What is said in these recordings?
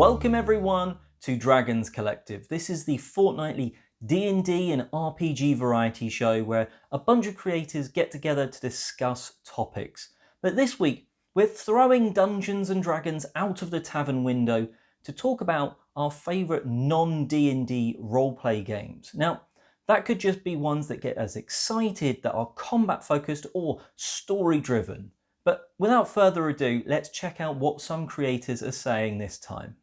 Welcome everyone to Dragons Collective. This is the fortnightly D&D and RPG variety show where a bunch of creators get together to discuss topics. But this week, we're throwing Dungeons and Dragons out of the tavern window to talk about our favourite non-D&D roleplay games. Now, that could just be ones that get us excited, that are combat focused or story driven. But without further ado, let's check out what some creators are saying this time.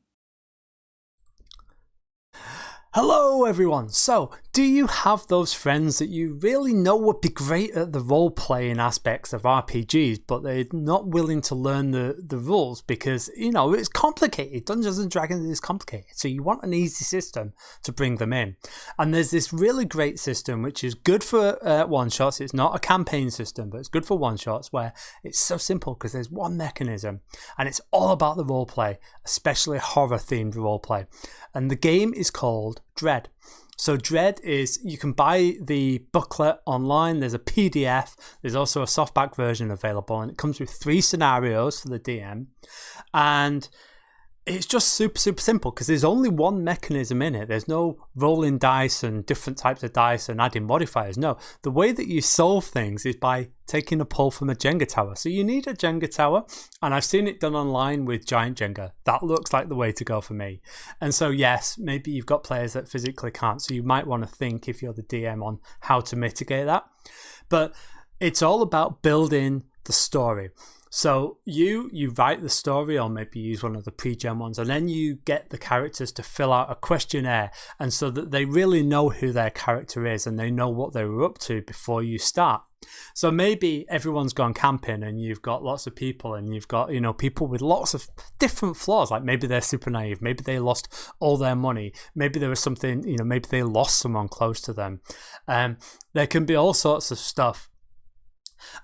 Hello everyone! So, do you have those friends that you really know would be great at the role-playing aspects of RPGs, but they're not willing to learn the rules because, you know, it's complicated. Dungeons and Dragons is complicated, so you want an easy system to bring them in. And there's this really great system which is good for one-shots. It's not a campaign system, but it's good for one-shots where it's so simple because there's one mechanism and it's all about the role-play, especially horror-themed role-play. And the game is called Dread. So Dread is, you can buy the booklet online, there's a PDF, there's also a softback version available, and it comes with 3 scenarios for the DM. And it's just super simple because there's only one mechanism in it. There's no rolling dice and different types of dice and adding modifiers. No, the way that you solve things is by taking a pull from a Jenga tower. So you need a Jenga tower, and I've seen it done online with giant Jenga. That looks like the way to go for me. And so yes, maybe you've got players that physically can't, so you might want to think, if you're the DM, on how to mitigate that. But it's all about building the story. So you write the story, or maybe use one of the pre-gen ones, and then you get the characters to fill out a questionnaire, and so that they really know who their character is and they know what they were up to before you start. So maybe everyone's gone camping and you've got lots of people, and you've got, you know, people with lots of different flaws, like maybe they're super naive, maybe they lost all their money, maybe there was something, you know, maybe they lost someone close to them. There can be all sorts of stuff.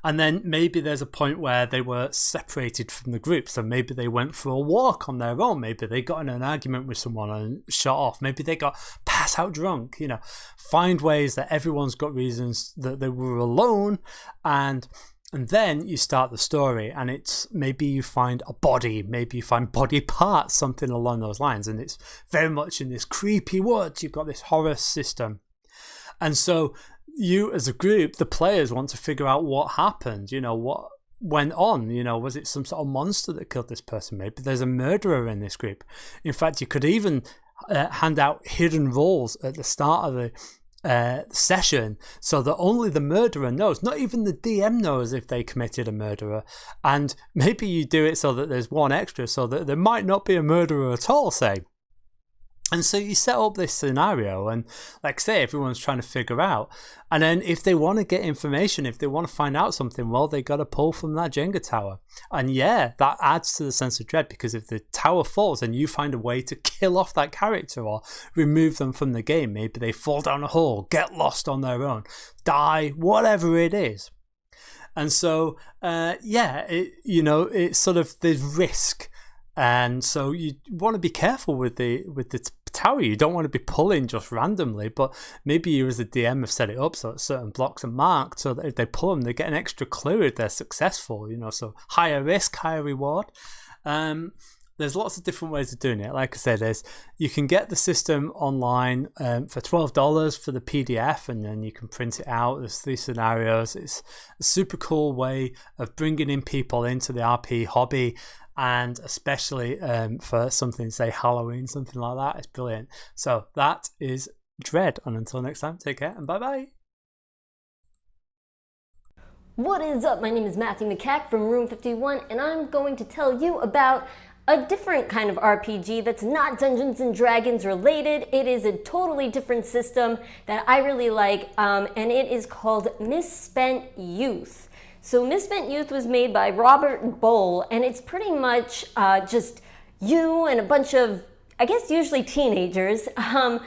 And then maybe there's a point where they were separated from the group. So maybe they went for a walk on their own. Maybe they got in an argument with someone and shot off. Maybe they got pass out drunk. You know, find ways that everyone's got reasons that they were alone. And then you start the story, and it's maybe you find a body, maybe you find body parts, something along those lines. And it's very much in this creepy woods. You've got this horror system. And so you as a group, the players, want to figure out what happened, you know, what went on, you know, was it some sort of monster that killed this person? Maybe there's a murderer in this group. In fact, you could even hand out hidden roles at the start of the session so that only the murderer knows, not even the DM knows if they committed a murderer. And maybe you do it so that there's one extra, so that there might not be a murderer at all, say. And so you set up this scenario, and like I say, everyone's trying to figure out. And then if they want to get information, if they want to find out something, well, they got to pull from that Jenga tower. And yeah, that adds to the sense of dread, because if the tower falls and you find a way to kill off that character or remove them from the game, maybe they fall down a hole, get lost on their own, die, whatever it is. And so, you know, it's sort of, there's risk. And so you want to be careful with the tower. You don't want to be pulling just randomly, but maybe you as a DM have set it up so that certain blocks are marked, so that if they pull them, they get an extra clue if they're successful, you know, so higher risk, higher reward. There's lots of different ways of doing it. Like I said, you can get the system online for $12 for the PDF, and then you can print it out. There's 3 scenarios. It's a super cool way of bringing in people into the RP hobby, and especially for something, say Halloween, something like that. It's brilliant. So that is Dread, and until next time, take care and bye-bye. What is up? My name is Matthew McCack from Room 51, and I'm going to tell you about a different kind of RPG that's not Dungeons and Dragons related. It is a totally different system that I really like, and it is called Misspent Youth. So Misspent Youth was made by Robert Bowl, and it's pretty much just you and a bunch of, I guess usually teenagers, trying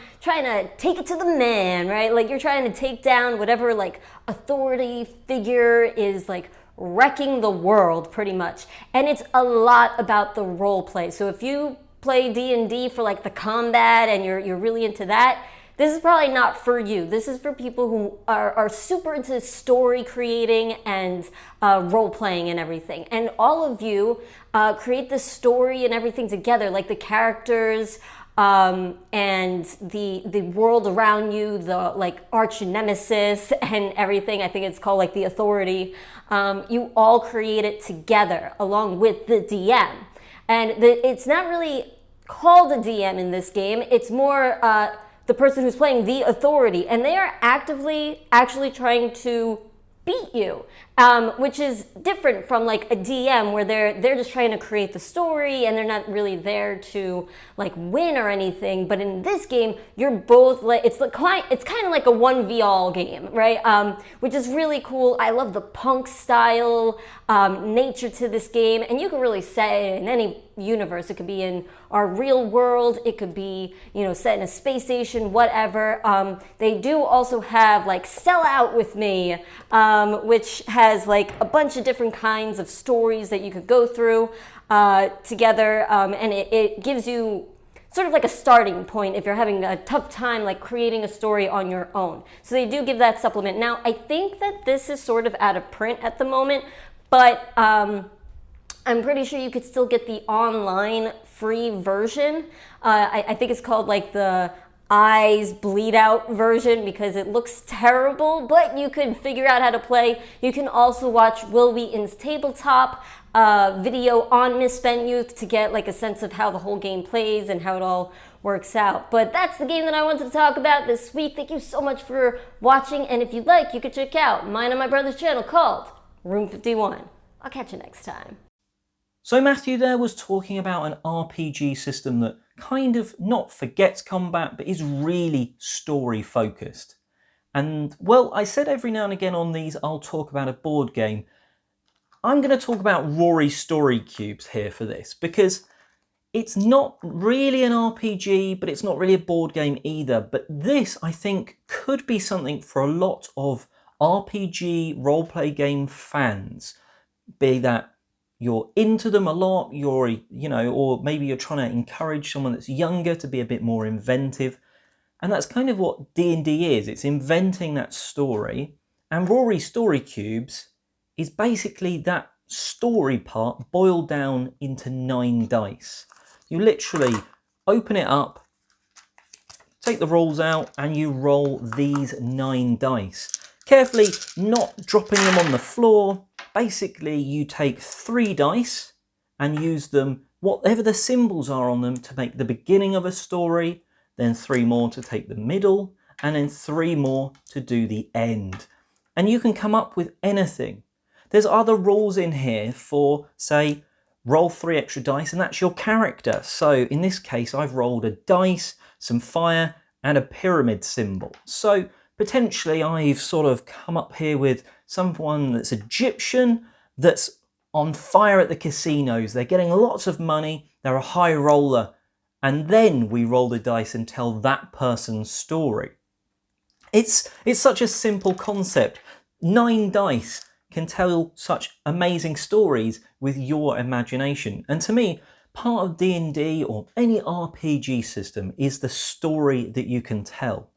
to take it to the man, right? Like you're trying to take down whatever like authority figure is like wrecking the world pretty much. And it's a lot about the role play. So if you play D&D for like the combat and you're really into that, this is probably not for you. This is for people who are super into story creating and role playing and everything. And all of you create the story and everything together, like the characters and the world around you, the like arch nemesis and everything. I think it's called like the authority. You all create it together along with the DM. And it's not really called a DM in this game. It's more the person who's playing the authority, and they are actively actually trying to beat you, which is different from like a DM where they're just trying to create the story and they're not really there to like win or anything. But in this game, you're both like it's kind of like a 1v all game, right? Which is really cool. I love the punk style nature to this game, and you can really set it in any universe. It could be in our real world, it could be, you know, set in a space station, whatever. They do also have like Sell Out With Me, which has like a bunch of different kinds of stories that you could go through together, and it gives you sort of like a starting point if you're having a tough time like creating a story on your own. So they do give that supplement. Now, I think that this is sort of out of print at the moment, but I'm pretty sure you could still get the online free version. I think it's called like the Eyes Bleed Out version because it looks terrible, but you can figure out how to play. You can also watch Will Wheaton's tabletop video on Misspent Youth to get like a sense of how the whole game plays and how it all works out. But that's the game that I wanted to talk about this week. Thank you so much for watching, and if you'd like, you could check out mine and my brother's channel called Room 51. I'll catch you next time. So Matthew there was talking about an RPG system that kind of not forgets combat, but is really story focused. And well, I said every now and again on these I'll talk about a board game. I'm going to talk about Rory Story Cubes here for this, because it's not really an RPG, but it's not really a board game either. But this, I think, could be something for a lot of RPG roleplay game fans, be that you're into them a lot, or maybe you're trying to encourage someone that's younger to be a bit more inventive. And that's kind of what D&D is. It's inventing that story. And Rory Story Cubes is basically that story part boiled down into 9 dice. You literally open it up, take the rules out, and you roll these 9 dice. Carefully not dropping them on the floor. Basically, you take 3 dice and use them, whatever the symbols are on them, to make the beginning of a story, then 3 more to take the middle, and then 3 more to do the end. And you can come up with anything. There's other rules in here for, say, roll 3 extra dice, and that's your character. So in this case, I've rolled a dice, some fire, and a pyramid symbol. So potentially I've sort of come up here with someone that's Egyptian, that's on fire at the casinos. They're getting lots of money, they're a high roller, and then we roll the dice and tell that person's story. It's such a simple concept. 9 dice can tell such amazing stories with your imagination. And to me, part of D&D or any RPG system is the story that you can tell.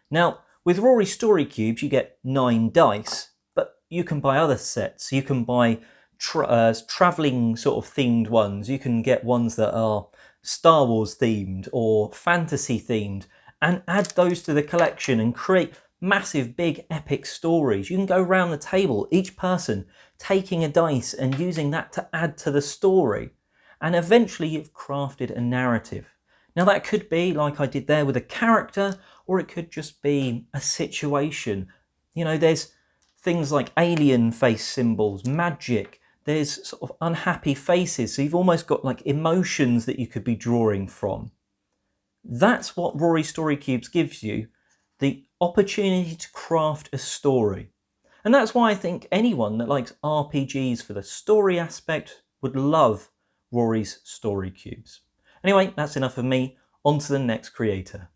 Now, with Rory Story Cubes, you get 9 dice, but you can buy other sets. You can buy traveling sort of themed ones. You can get ones that are Star Wars themed or fantasy themed and add those to the collection and create massive, big, epic stories. You can go around the table, each person taking a dice and using that to add to the story. And eventually you've crafted a narrative. Now that could be like I did there with a character, or it could just be a situation. You know, there's things like alien face symbols, magic, there's sort of unhappy faces. So you've almost got like emotions that you could be drawing from. That's what Rory Story Cubes gives you, the opportunity to craft a story. And that's why I think anyone that likes RPGs for the story aspect would love Rory's Story Cubes. Anyway, that's enough of me. On to the next creator.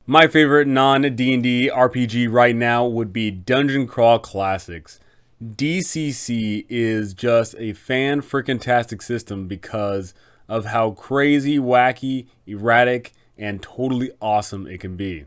My favorite non-D&D RPG right now would be Dungeon Crawl Classics. DCC is just a fan-frickin-tastic system because of how crazy, wacky, erratic, and totally awesome it can be.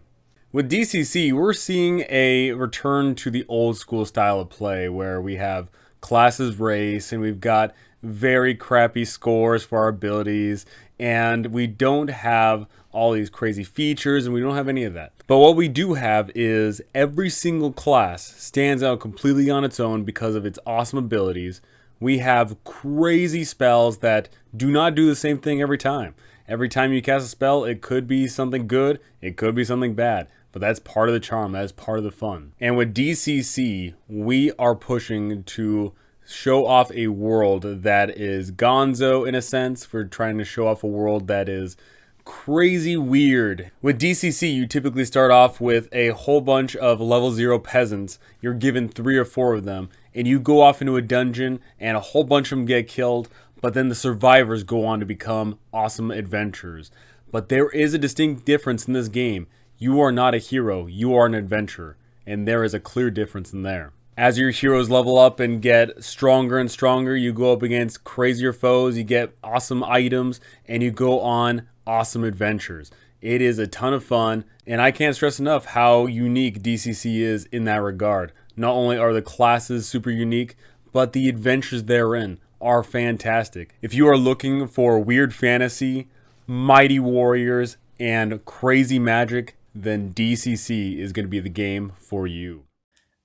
With DCC, we're seeing a return to the old school style of play where we have classes race and we've got very crappy scores for our abilities, and we don't have all these crazy features and we don't have any of that. But what we do have is every single class stands out completely on its own because of its awesome abilities. We have crazy spells that do not do the same thing every time. Every time you cast a spell, it could be something good, it could be something bad. But that's part of the charm, that is part of the fun. And with DCC, we are pushing to show off a world that is gonzo in a sense. We're trying to show off a world that is crazy weird. With DCC, you typically start off with a whole bunch of level 0 peasants. You're given 3 or 4 of them, and you go off into a dungeon, and a whole bunch of them get killed, but then the survivors go on to become awesome adventurers. But there is a distinct difference in this game. You are not a hero, you are an adventurer, and there is a clear difference in there. As your heroes level up and get stronger and stronger, you go up against crazier foes, you get awesome items, and you go on awesome adventures. It is a ton of fun, and I can't stress enough how unique DCC is in that regard. Not only are the classes super unique, but the adventures therein are fantastic. If you are looking for weird fantasy, mighty warriors, and crazy magic, then DCC is going to be the game for you.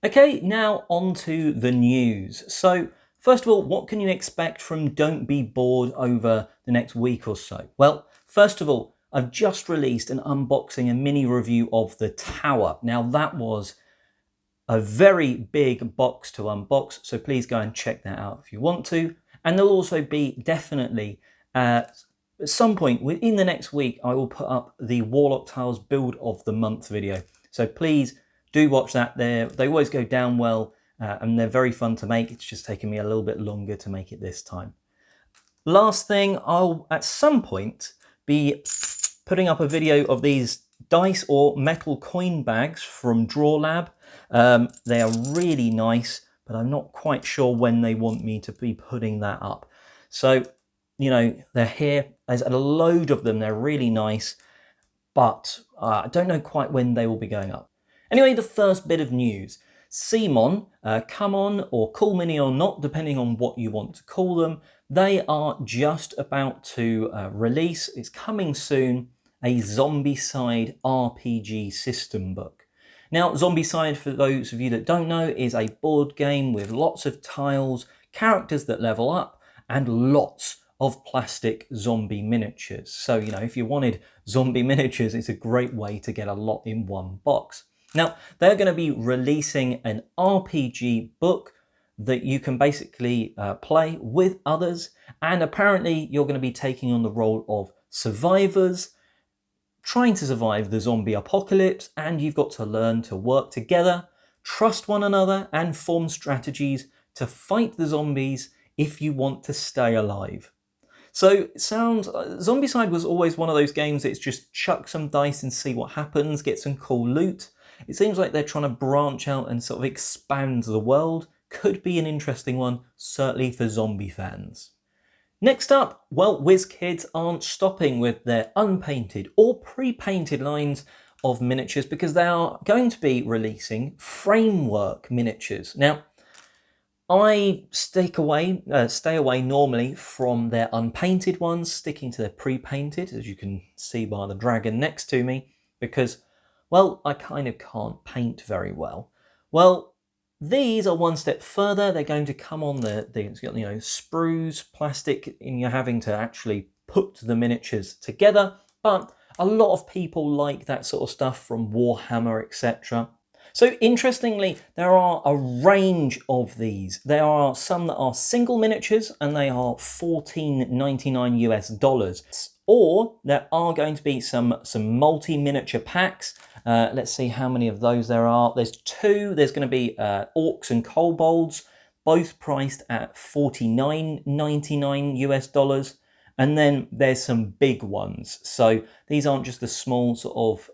Okay, now on to the news. So, first of all, what can you expect from Don't Be Bored over the next week or so? Well, first of all, I've just released an unboxing and mini review of the tower. Now, that was a very big box to unbox, so please go and check that out if you want to. And there'll also be definitely at some point within the next week, I will put up the Warlock Tiles Build of the Month video. So please do watch that. They always go down well, and they're very fun to make. It's just taken me a little bit longer to make it this time. Last thing, I'll at some point be putting up a video of these dice or metal coin bags from Draw Lab. They are really nice, but I'm not quite sure when they want me to be putting that up. So, you know, they're here. There's a load of them. They're really nice, but I don't know quite when they will be going up. Anyway, the first bit of news. CMON, come on, or Cool Mini or not, depending on what you want to call them, they are just about to release, it's coming soon, a Zombicide RPG system book. Now, Zombicide, for those of you that don't know, is a board game with lots of tiles, characters that level up, and lots of plastic zombie miniatures. So, you know, if you wanted zombie miniatures, it's a great way to get a lot in one box. Now, they're going to be releasing an RPG book that you can basically play with others, and apparently you're going to be taking on the role of survivors, trying to survive the zombie apocalypse, and you've got to learn to work together, trust one another, and form strategies to fight the zombies if you want to stay alive. So it sounds, Zombicide was always one of those games that's just chuck some dice and see what happens, get some cool loot. It seems like they're trying to branch out and sort of expand the world. Could be an interesting one, certainly for zombie fans. Next up, well, WizKids aren't stopping with their unpainted or pre-painted lines of miniatures because they are going to be releasing framework miniatures. Now, I stay away normally from their unpainted ones, sticking to their pre-painted, as you can see by the dragon next to me, because, well, I kind of can't paint very well. Well, these are one step further. They're going to come on the you know, sprues, plastic, and you're having to actually put the miniatures together. But a lot of people like that sort of stuff from Warhammer, etc. So interestingly, there are a range of these. There are some that are single miniatures and they are $14.99 US. Or there are going to be some multi-miniature packs. Let's see how many of those there are. There's 2. There's going to be orcs and kobolds, both priced at $49.99 US. And then there's some big ones. So these aren't just the small sort of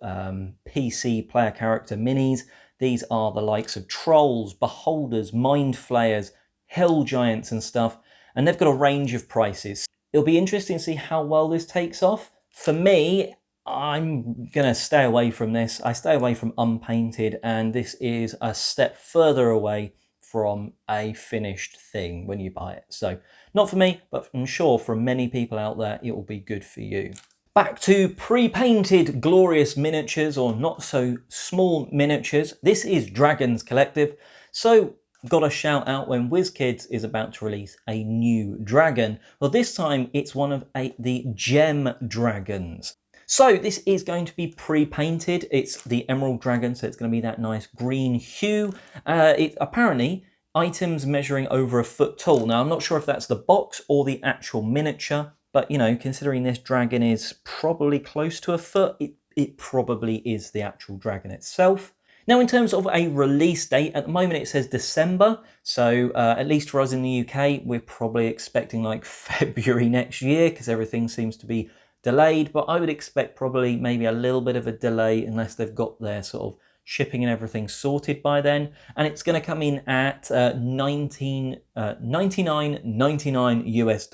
PC player character minis. These are the likes of trolls, beholders, mind flayers, hell giants and stuff. And they've got a range of prices. It'll be interesting to see how well this takes off. For me, I'm going to stay away from this. I stay away from unpainted, and this is a step further away from a finished thing when you buy it. So not for me, but I'm sure for many people out there, it will be good for you. Back to pre-painted glorious miniatures, or not so small miniatures. This is Dragons Collective. So got a shout out when WizKids is about to release a new dragon. Well, this time it's one of the gem dragons. So this is going to be pre-painted. It's the Emerald Dragon, so it's going to be that nice green hue. Apparently, items measuring over a foot tall. Now, I'm not sure if that's the box or the actual miniature, but, you know, considering this dragon is probably close to a foot, it probably is the actual dragon itself. Now, in terms of a release date, at the moment it says December, so at least for us in the UK, we're probably expecting like February next year, because everything seems to be delayed, but I would expect probably maybe a little bit of a delay unless they've got their sort of shipping and everything sorted by then. And it's going to come in at $99.99 US.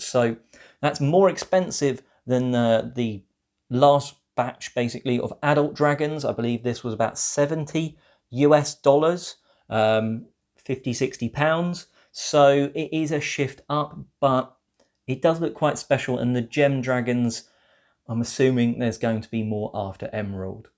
So that's more expensive than the last batch basically of adult dragons. I believe this was about $70 US, 50-60 pounds. So it is a shift up, but it does look quite special, and the gem dragons, I'm assuming there's going to be more after Emerald.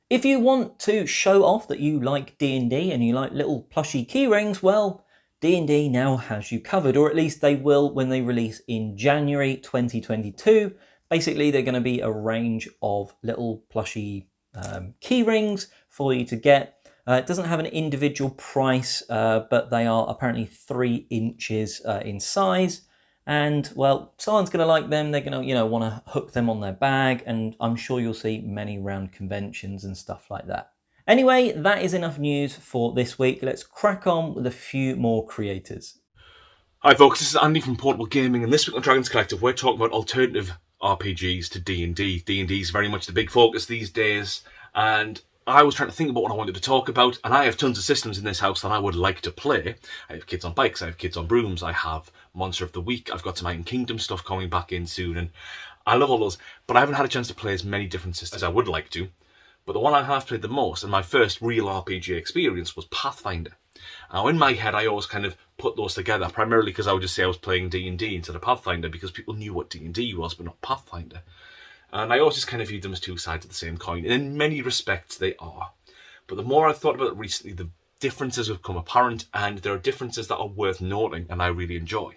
If you want to show off that you like D&D and you like little plushy keyrings, well, D&D now has you covered, or at least they will when they release in January 2022. Basically, they're going to be a range of little plushy keyrings for you to get. It doesn't have an individual price, but they are apparently 3 inches in size. And, well, someone's going to like them. They're going to, want to hook them on their bag. And I'm sure you'll see many around conventions and stuff like that. Anyway, that is enough news for this week. Let's crack on with a few more creators. Hi folks, this is Andy from Potable Gaming, and this week on Dragons Collective we're talking about alternative RPGs to D&D. D&D is very much the big focus these days, and I was trying to think about what I wanted to talk about, and I have tons of systems in this house that I would like to play. I have kids on bikes, I have kids on brooms, I have Monster of the Week, I've got some Iron Kingdom stuff coming back in soon, and I love all those, but I haven't had a chance to play as many different systems as I would like to. But the one I have played the most, and my first real RPG experience, was Pathfinder. Now, in my head, I always kind of put those together, primarily because I would just say I was playing D&D instead of Pathfinder, because people knew what D&D was, but not Pathfinder. And I always just kind of viewed them as two sides of the same coin, and in many respects they are. But the more I've thought about it recently, the differences have become apparent, and there are differences that are worth noting, and I really enjoy.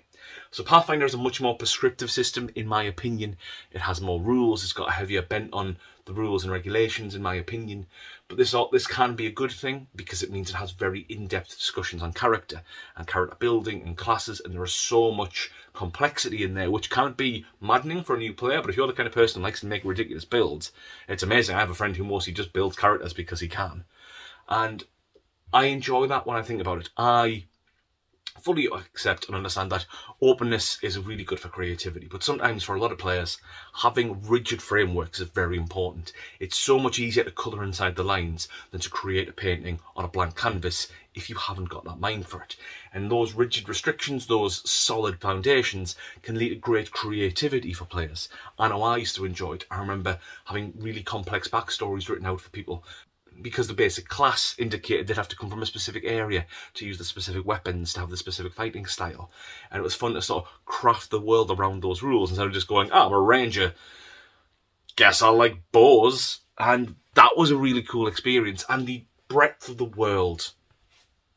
So Pathfinder is a much more prescriptive system, in my opinion. It has more rules, it's got a heavier bent on the rules and regulations, in my opinion. But this can be a good thing, because it means it has very in-depth discussions on character and character building and classes, and there is so much complexity in there, which can be maddening for a new player. But if you're the kind of person who likes to make ridiculous builds, it's amazing. I have a friend who mostly just builds characters because he can. And I enjoy that when I think about it. I fully accept and understand that openness is really good for creativity, but sometimes for a lot of players, having rigid frameworks is very important. It's so much easier to colour inside the lines than to create a painting on a blank canvas if you haven't got that mind for it. And those rigid restrictions, those solid foundations, can lead to great creativity for players. I know I used to enjoy it. I remember having really complex backstories written out for people, because the basic class indicated they'd have to come from a specific area to use the specific weapons, to have the specific fighting style. And it was fun to sort of craft the world around those rules instead of just going, I'm a ranger, guess I like bows. And that was a really cool experience. And the breadth of the world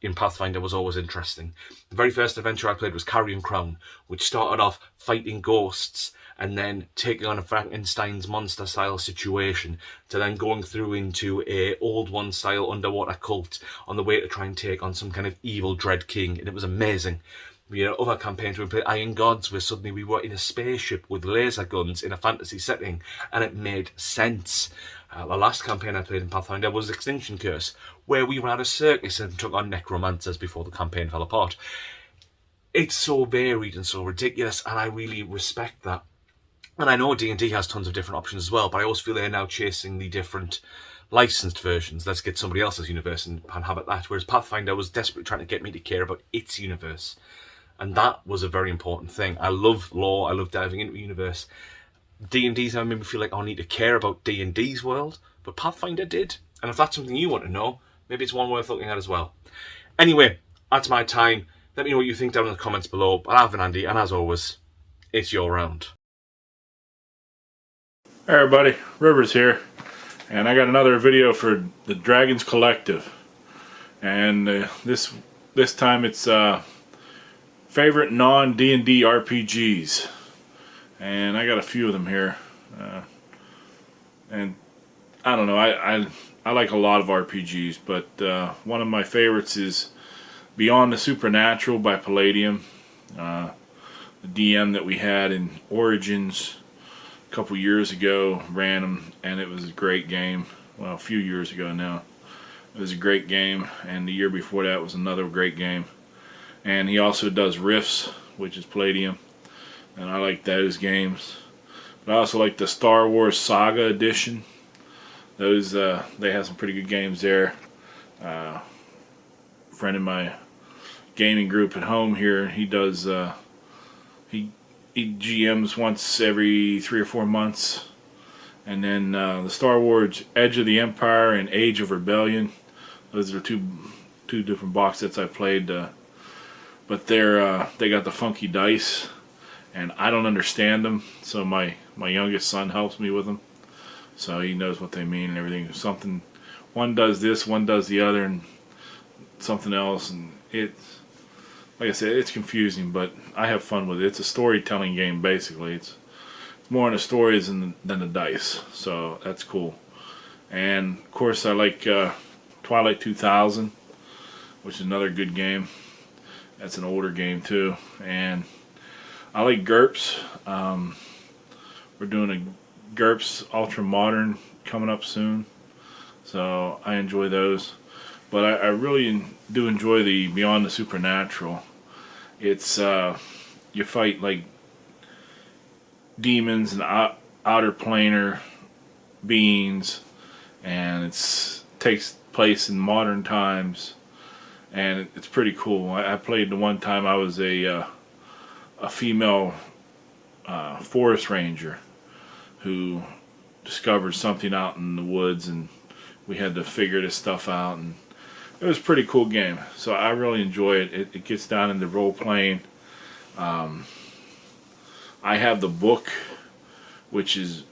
in Pathfinder was always interesting. The very first adventure I played was Carrion Crown, which started off fighting ghosts and then taking on a Frankenstein's monster style situation, to then going through into a old one style underwater cult on the way to try and take on some kind of evil dread king. And it was amazing. We had other campaigns where we played Iron Gods, where suddenly we were in a spaceship with laser guns in a fantasy setting, and it made sense. The last campaign I played in Pathfinder was Extinction Curse, where we ran a circus and took on necromancers before the campaign fell apart. It's so varied and so ridiculous, and I really respect that. And I know D&D has tons of different options as well, but I always feel they're now chasing the different licensed versions. Let's get somebody else's universe and have it that. Whereas Pathfinder was desperately trying to get me to care about its universe. And that was a very important thing. I love lore, I love diving into the universe. D&D's never made me feel like I need to care about D&D's world, but Pathfinder did. And if that's something you want to know, maybe it's one worth looking at as well. Anyway, that's my time. Let me know what you think down in the comments below. I've been Andy, and as always, it's your round. Hey everybody, Rivers here, and I got another video for the Dragons Collective, and this time it's favorite non-D&D RPGs, and I got a few of them here, and I don't know, I like a lot of RPGs, but one of my favorites is Beyond the Supernatural by Palladium, the DM that we had in Origins a couple years ago ran them, and it was a great game. Well, a few years ago now. It was a great game, and the year before that was another great game. And he also does Rifts, which is Palladium, and I like those games. But I also like the Star Wars Saga Edition. Those they have some pretty good games there. A friend in my gaming group at home here, he does he GMs once every 3 or 4 months, and then the Star Wars Edge of the Empire and Age of Rebellion. Those are two different box sets I played, but they got the funky dice, and I don't understand them. So my youngest son helps me with them, so he knows what they mean and everything. Something one does this, one does the other, and something else, and it's, like I said, it's confusing, but I have fun with it. It's a storytelling game, basically. It's more in the stories than the dice, so that's cool. And of course, I like Twilight 2000, which is another good game. That's an older game too. And I like GURPS. We're doing a GURPS Ultra Modern coming up soon, so I enjoy those. But I really do enjoy the Beyond the Supernatural. It's you fight like demons and outer planar beings, and it takes place in modern times, and it's pretty cool. I played the one time I was a female forest ranger who discovered something out in the woods, and we had to figure this stuff out, and it was a pretty cool game, so I really enjoy it. It gets down into role playing. I have the book, which is,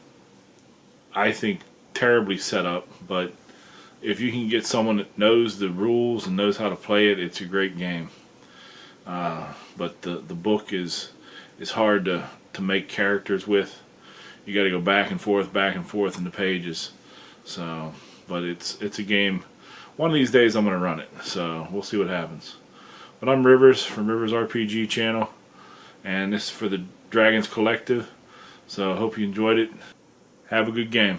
I think, terribly set up, but if you can get someone that knows the rules and knows how to play it, it's a great game. But the book is hard to make characters with. You got to go back and forth in the pages. So, but it's a game. One of these days I'm going to run it, so we'll see what happens. But I'm Rivers from Rivers RPG channel, and this is for the Dragons Collective, so I hope you enjoyed it. Have a good game.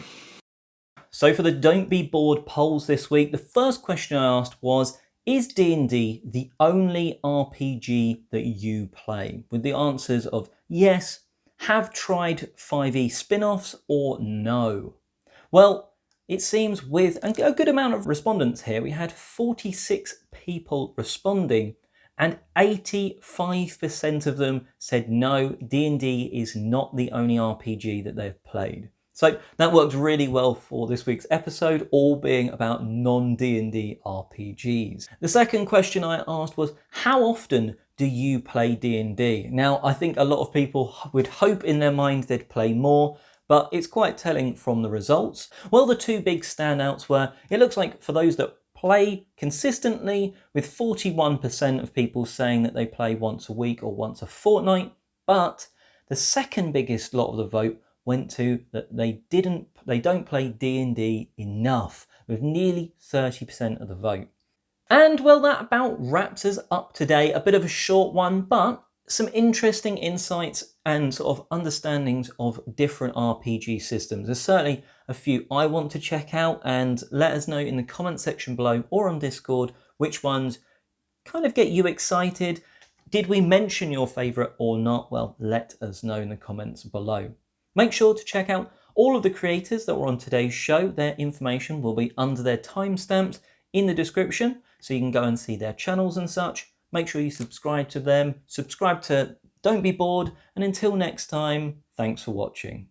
So for the Don't Be Bored polls this week, the first question I asked was, is D&D the only RPG that you play? With the answers of yes, have tried 5e spin-offs, or no. Well, it seems with a good amount of respondents here, we had 46 people responding, and 85% of them said no, D&D is not the only RPG that they've played. So that worked really well for this week's episode, all being about non-D&D RPGs. The second question I asked was, how often do you play D&D? Now, I think a lot of people would hope in their mind they'd play more, but it's quite telling from the results. Well, the two big standouts were, it looks like for those that play consistently, with 41% of people saying that they play once a week or once a fortnight, but the second biggest lot of the vote went to that they don't play D&D enough, with nearly 30% of the vote. And well, that about wraps us up today. A bit of a short one, but some interesting insights and sort of understandings of different RPG systems. There's certainly a few I want to check out, and let us know in the comment section below or on Discord which ones kind of get you excited. Did we mention your favourite or not? Well, let us know in the comments below. Make sure to check out all of the creators that were on today's show. Their information will be under their timestamps in the description, so you can go and see their channels and such. Make sure you subscribe to them, subscribe to Don't Be Bored, and until next time, thanks for watching.